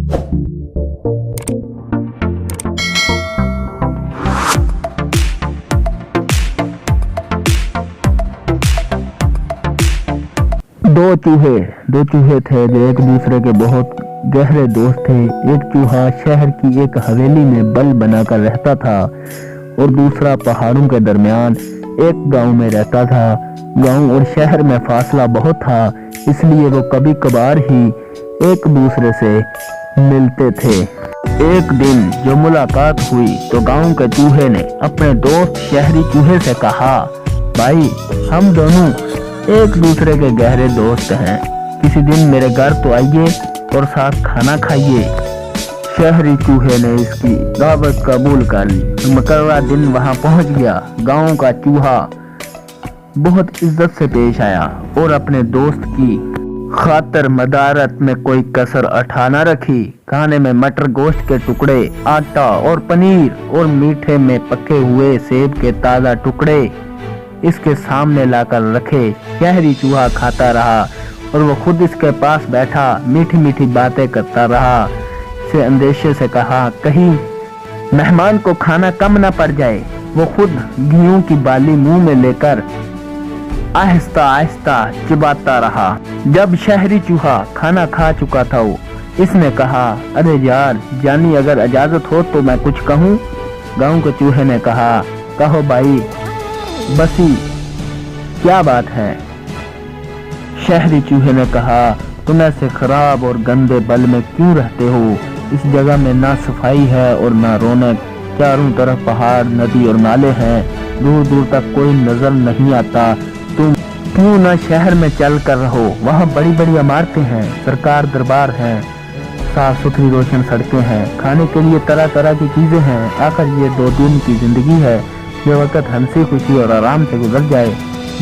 दो चूहे थे जो एक दूसरे के बहुत गहरे दोस्त थे। एक चूहा शहर की एक हवेली में बल बनाकर रहता था और दूसरा पहाड़ों के दरमियान एक गांव में रहता था। गांव और शहर में फासला बहुत था, इसलिए वो कभी कभार ही एक दूसरे से मिलते थे। एक दिन जो मुलाकात हुई तो गांव के चूहे ने अपने दोस्त शहरी चूहे से कहा, भाई हम दोनों एक दूसरे के गहरे दोस्त हैं, किसी दिन मेरे घर तो आइए और साथ खाना खाइए। शहरी चूहे ने इसकी दावत कबूल कर ली। मुकर्रर दिन वहां पहुंच गया। गांव का चूहा बहुत इज्जत से पेश आया और अपने दोस्त की खातर मदारत में कोई कसर अठा न रखी। खाने में मटर गोश्त के टुकड़े, आटा और पनीर और मीठे में पके हुए सेब के ताजा टुकड़े इसके सामने लाकर रखे। शहरी चूहा खाता रहा और वो खुद इसके पास बैठा मीठी मीठी बातें करता रहा। से अंदेशे से कहा, कहीं मेहमान को खाना कम न पड़ जाए। वो खुद घियों की बाली मुंह में लेकर आहिस्ता आहिस्ता चिबाता रहा। जब शहरी चूहा खाना खा चुका था इसने कहा, अरे यार जानी, अगर इजाजत हो तो मैं कुछ कहूँ। गांव के चूहे ने कहा, कहो भाई बसी, क्या बात है। शहरी चूहे ने कहा, तुम ऐसे खराब और गंदे बल में क्यों रहते हो। इस जगह में ना सफाई है और ना रौनक। चारों तरफ पहाड़, नदी और नाले हैं, दूर दूर तक कोई नजर नहीं आता। तुम क्यों ना शहर में चल कर रहो, वहाँ बड़ी बड़ी इमारतें हैं, सरकार दरबार है, साफ सुथरी रोशन सड़कें हैं, खाने के लिए तरह तरह की चीजें हैं। आखिर ये 2 दिन की जिंदगी है, जो वक्त हंसी खुशी और आराम से गुजर जाए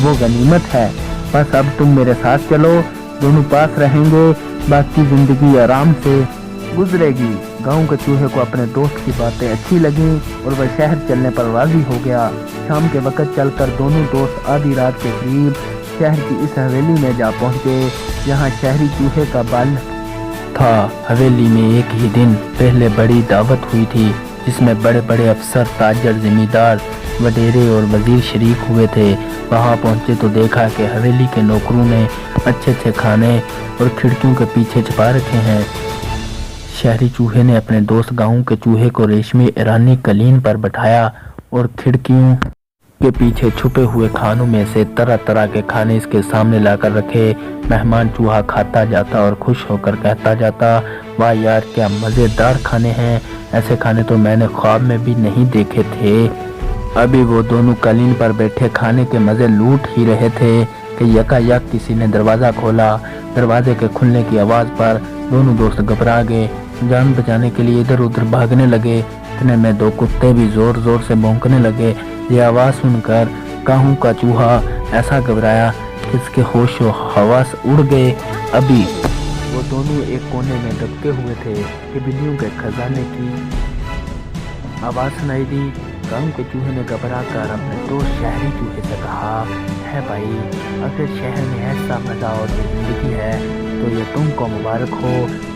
वो गनीमत है। बस अब तुम मेरे साथ चलो, दोनों पास रहेंगे, बाकी जिंदगी आराम से गुजरेगी। गांव के चूहे को अपने दोस्त की बातें अच्छी लगी और वह शहर चलने पर राजी हो गया। शाम के वक्त चलकर दोनों दोस्त आधी रात के करीब शहर की इस हवेली में जा पहुंचे जहां शहरी चूहे का बल था। हवेली में एक ही दिन पहले बड़ी दावत हुई थी जिसमें बड़े बड़े अफसर, ताजर, जमींदार, वडेरे और वजीर शरीक हुए थे। वहां पहुंचे तो देखा कि हवेली के नौकरों ने अच्छे अच्छे खाने और खिड़कियों के पीछे छिपा रखे हैं। शहरी चूहे ने अपने दोस्त गांव के चूहे को रेशमी ईरानी कलीन पर बैठाया और खिड़कियों के पीछे छुपे हुए खानों में से तरह तरह के खाने इसके सामने लाकर रखे। मेहमान चूहा खाता जाता और खुश होकर कहता जाता, वाह यार क्या मजेदार खाने हैं, ऐसे खाने तो मैंने ख्वाब में भी नहीं देखे थे। अभी वो दोनों कलीन पर बैठे खाने के मजे लूट ही रहे थे कि यकायक किसी ने दरवाजा खोला। दरवाजे के खुलने की आवाज पर दोनों दोस्त घबरा गए, जान बचाने के लिए इधर उधर भागने लगे। इतने में 2 कुत्ते भी जोर जोर से भौंकने लगे। ये आवाज सुनकर गांव का चूहा ऐसा घबराया कि इसके होश व हवास उड़ गए। अभी वो दोनों एक कोने में दबके हुए थे कि बिल्लियों के खजाने की आवाज सुनाई दी। गांव के चूहे ने घबरा कर अपने दोस्त शहरी चूहे से कहा, है भाई, अगर शहर में ऐसा मजा और जिंदगी है तो ये तुमको मुबारक हो।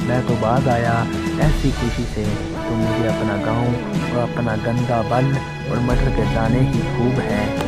मैं तो बाद आया ऐसी खुशी से, तो मुझे अपना गांव और अपना गंदा बल और मटर के दाने ही खूब है।